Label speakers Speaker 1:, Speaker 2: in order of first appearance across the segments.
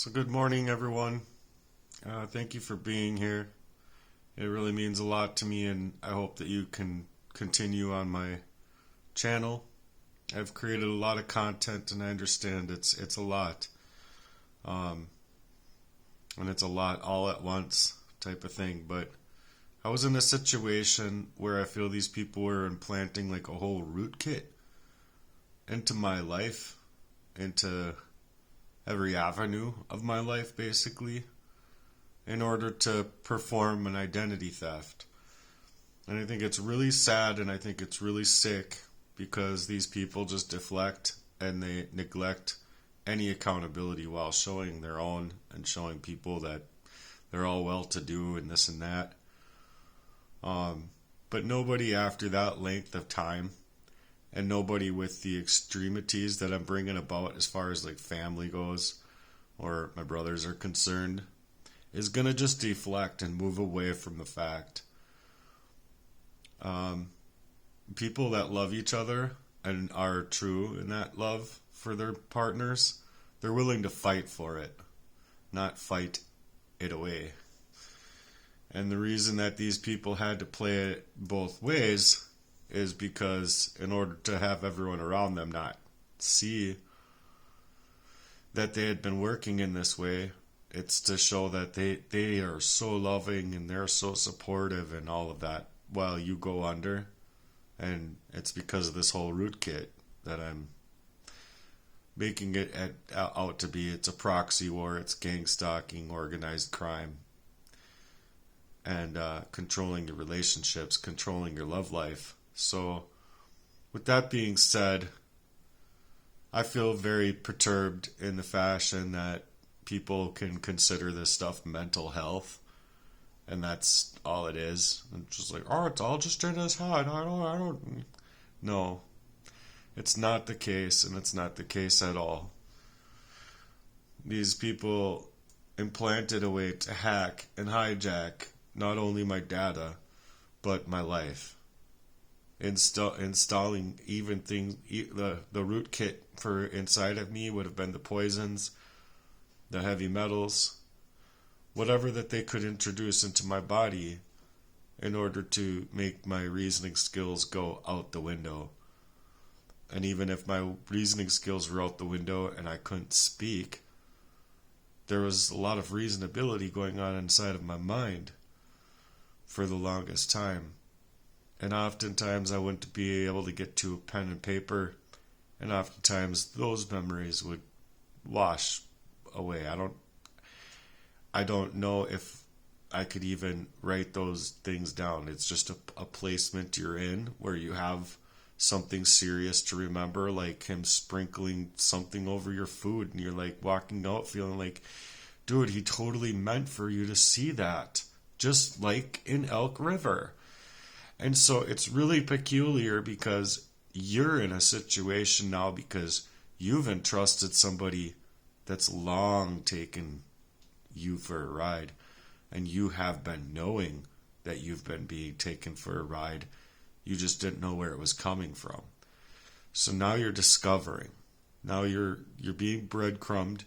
Speaker 1: So, good morning, everyone. Thank you for being here. It really means a lot to me, and I hope that you can continue on my channel. I've created a lot of content, and I understand it's a lot, um, and it's a lot all at once type of thing. But I was in a situation where I feel these people were implanting like a whole rootkit into my life, into every avenue of my life, basically, in order to perform an identity theft. And I think it's really sad and I think it's really sick because these people just deflect and they neglect any accountability while showing their own and showing people that they're all well to do and this and that. But nobody after that length of time and nobody with the extremities that I'm bringing about as far as like family goes or my brothers are concerned is going to just deflect and move away from the fact. People that love each other and are true in that love for their partners, they're willing to fight for it, not fight it away. And the reason that these people had to play it both ways is because in order to have everyone around them not see that they had been working in this way, it's to show that they are so loving and they're so supportive and all of that while you go under. And it's because of this whole rootkit that I'm making it out to be. It's a proxy war, it's gang stalking, organized crime, and controlling your relationships, controlling your love life. So, with that being said, I feel very perturbed in the fashion that people can consider this stuff mental health, and that's all it is. It's just like, oh, it's all just in his head. I don't. No, it's not the case, and it's not the case at all. These people implanted a way to hack and hijack not only my data, but my life. Installing even things, the rootkit for inside of me would have been the poisons, the heavy metals, whatever that they could introduce into my body in order to make my reasoning skills go out the window. And even if my reasoning skills were out the window and I couldn't speak, there was a lot of reasonability going on inside of my mind for the longest time. And oftentimes I wouldn't be able to get to a pen and paper, and oftentimes those memories would wash away. I don't know if I could even write those things down. It's just a placement you're in where you have something serious to remember, like him sprinkling something over your food, and you're like walking out feeling like, dude, he totally meant for you to see that, just like in Elk River. And so it's really peculiar because you're in a situation now because you've entrusted somebody that's long taken you for a ride, and you have been knowing that you've been being taken for a ride. You just didn't know where it was coming from. So now you're discovering. Now you're being breadcrumbed,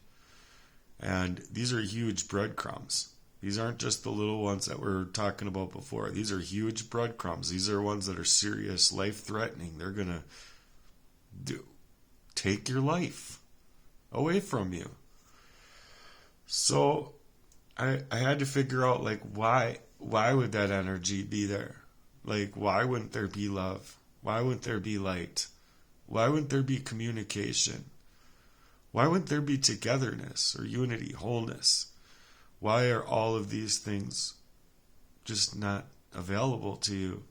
Speaker 1: and these are huge breadcrumbs. These aren't just the little ones that we were talking about before. These are huge breadcrumbs. These are ones that are serious, life-threatening. They're going to take your life away from you. So I had to figure out, like, why would that energy be there? Like, why wouldn't there be love? Why wouldn't there be light? Why wouldn't there be communication? Why wouldn't there be togetherness or unity, wholeness? Why are all of these things just not available to you?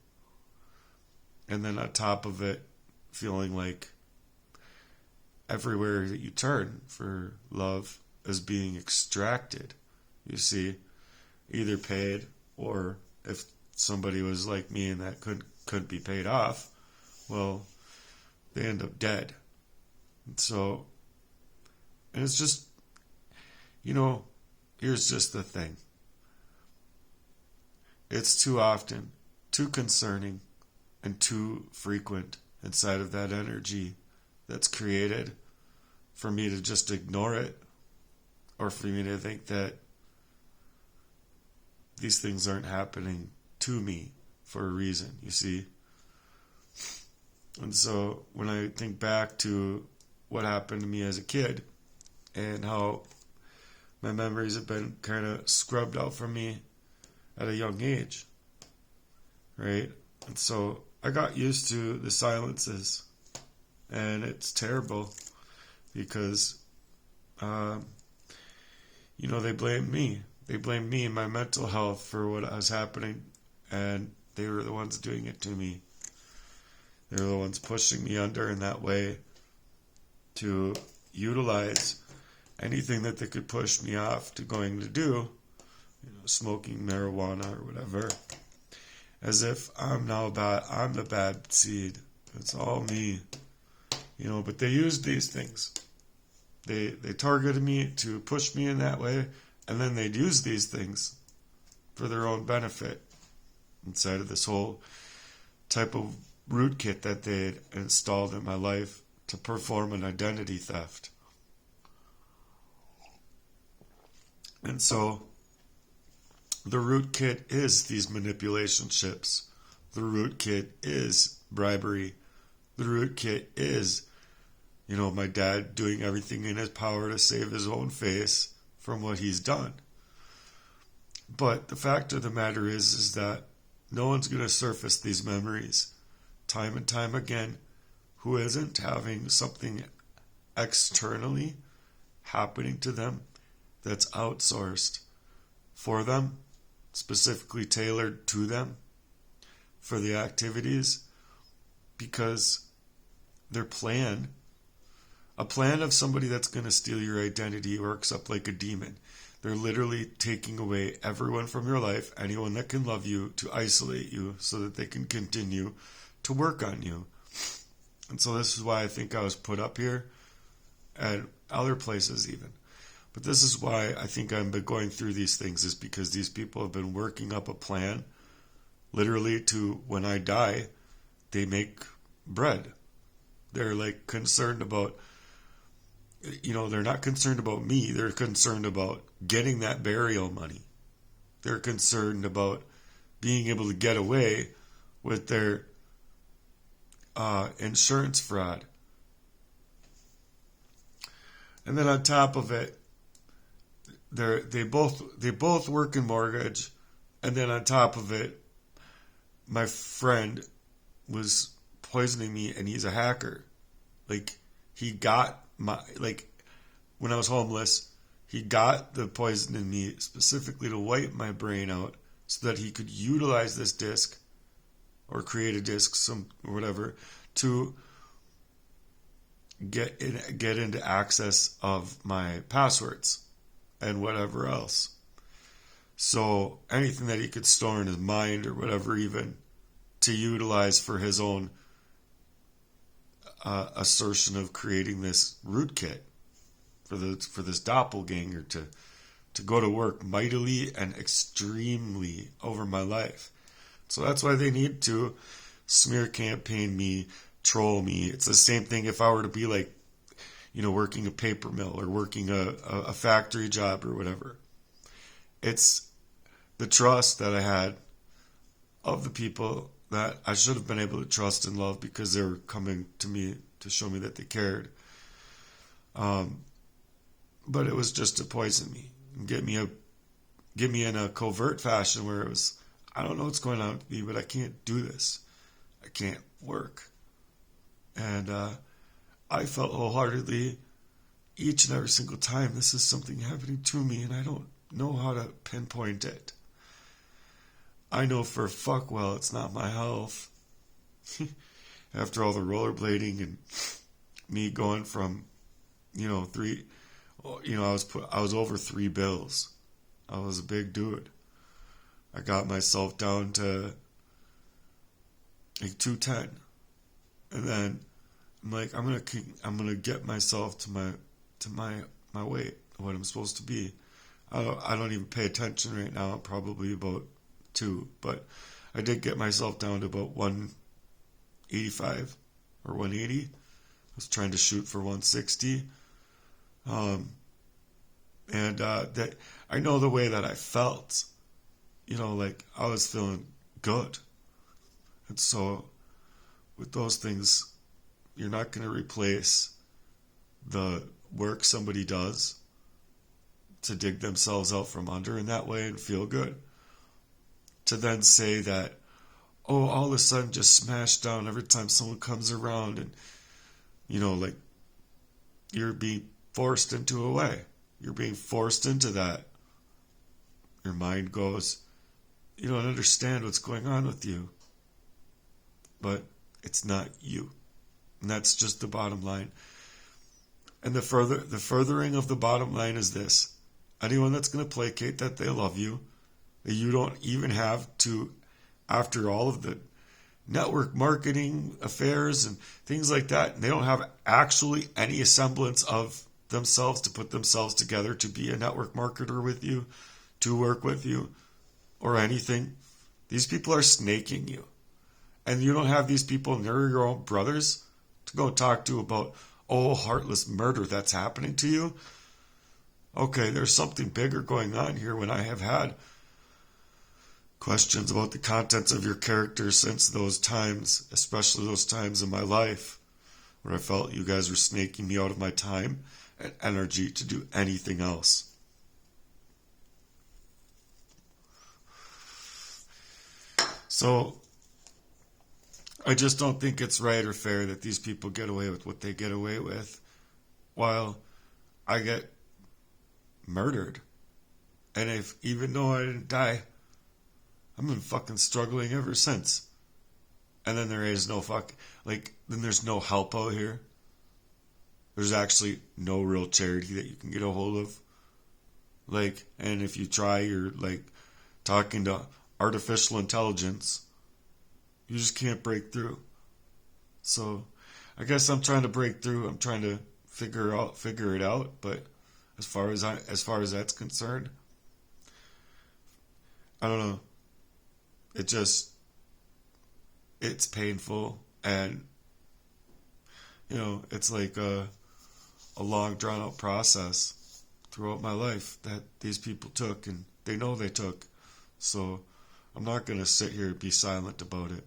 Speaker 1: And then on top of it, feeling like everywhere that you turn for love is being extracted. You see, either paid, or if somebody was like me and that couldn't be paid off, well, they end up dead. So, and it's just, here's just the thing. It's too often, too concerning, and too frequent inside of that energy that's created for me to just ignore it or for me to think that these things aren't happening to me for a reason, you see. And so when I think back to what happened to me as a kid and how my memories have been kind of scrubbed out from me at a young age, right? And so I got used to the silences, and it's terrible because, they blamed me. They blamed me and my mental health for what was happening, and they were the ones doing it to me. They were the ones pushing me under in that way to utilize anything that they could push me off to going to do, smoking marijuana or whatever, as if I'm the bad seed. It's all me, but they used these things. They targeted me to push me in that way, and then they'd use these things for their own benefit inside of this whole type of rootkit that they had installed in my life to perform an identity theft. And so the rootkit is these manipulationships. The rootkit is bribery. The rootkit is, my dad doing everything in his power to save his own face from what he's done. But the fact of the matter is that no one's going to surface these memories time and time again who isn't having something externally happening to them that's outsourced for them, specifically tailored to them for the activities, because their plan, a plan of somebody that's going to steal your identity, works up like a demon. They're literally taking away everyone from your life, anyone that can love you, to isolate you so that they can continue to work on you. And so this is why I think I was put up here and other places even. But this is why I think I've been going through these things, is because these people have been working up a plan literally to, when I die, they make bread. They're like concerned about, they're not concerned about me. They're concerned about getting that burial money. They're concerned about being able to get away with their insurance fraud. And then on top of it, they both work in mortgage, and then on top of it, my friend was poisoning me, and he's a hacker. Like, he got when I was homeless, he got the poison in me specifically to wipe my brain out so that he could utilize this disc or create a disc, or whatever, to get into access of my passwords and whatever else. So anything that he could store in his mind or whatever, even to utilize for his own assertion of creating this rootkit for this doppelganger to go to work mightily and extremely over my life. So that's why they need to smear campaign me, troll me. It's the same thing if I were to be like, working a paper mill or working a factory job or whatever. It's the trust that I had of the people that I should have been able to trust and love because they were coming to me to show me that they cared. But it was just to poison me and get me in a covert fashion where it was, I don't know what's going on with me, but I can't do this. I can't work. And I felt wholeheartedly each and every single time this is something happening to me, and I don't know how to pinpoint it. I know for fuck well it's not my health. After all the rollerblading and me going from, I was over 3 bills. I was a big dude. I got myself down to like 210, and then I'm like, I'm gonna get myself to my weight, what I'm supposed to be. I don't even pay attention right now. I'm probably about 2, but I did get myself down to about 185 or 180. I was trying to shoot for 160, and And that I know the way that I felt, like I was feeling good. And so with those things, you're not going to replace the work somebody does to dig themselves out from under in that way and feel good. To then say that, oh, all of a sudden just smash down every time someone comes around and, like you're being forced into a way. You're being forced into that. Your mind goes, you don't understand what's going on with you. But it's not you. And that's just the bottom line. And the furthering of the bottom line is this. Anyone that's going to placate that they love you, that you don't even have to, after all of the network marketing affairs and things like that, and they don't have actually any semblance of themselves to put themselves together to be a network marketer with you, to work with you, or anything. These people are snaking you. And you don't have these people, and they're your own brothers, to go talk to about, heartless murder that's happening to you. Okay, there's something bigger going on here when I have had questions about the contents of your character since those times, especially those times in my life where I felt you guys were snaking me out of my time and energy to do anything else. So I just don't think it's right or fair that these people get away with what they get away with while I get murdered. And even though I didn't die, I've been fucking struggling ever since. And then there is no then there's no help out here. There's actually no real charity that you can get a hold of. And if you try, you're talking to artificial intelligence. You just can't break through. So I guess I'm trying to break through. I'm trying to figure it out. But as far as that's concerned, I don't know. It's painful, and it's like a long drawn out process throughout my life that these people took, and they know they took. So I'm not going to sit here and be silent about it.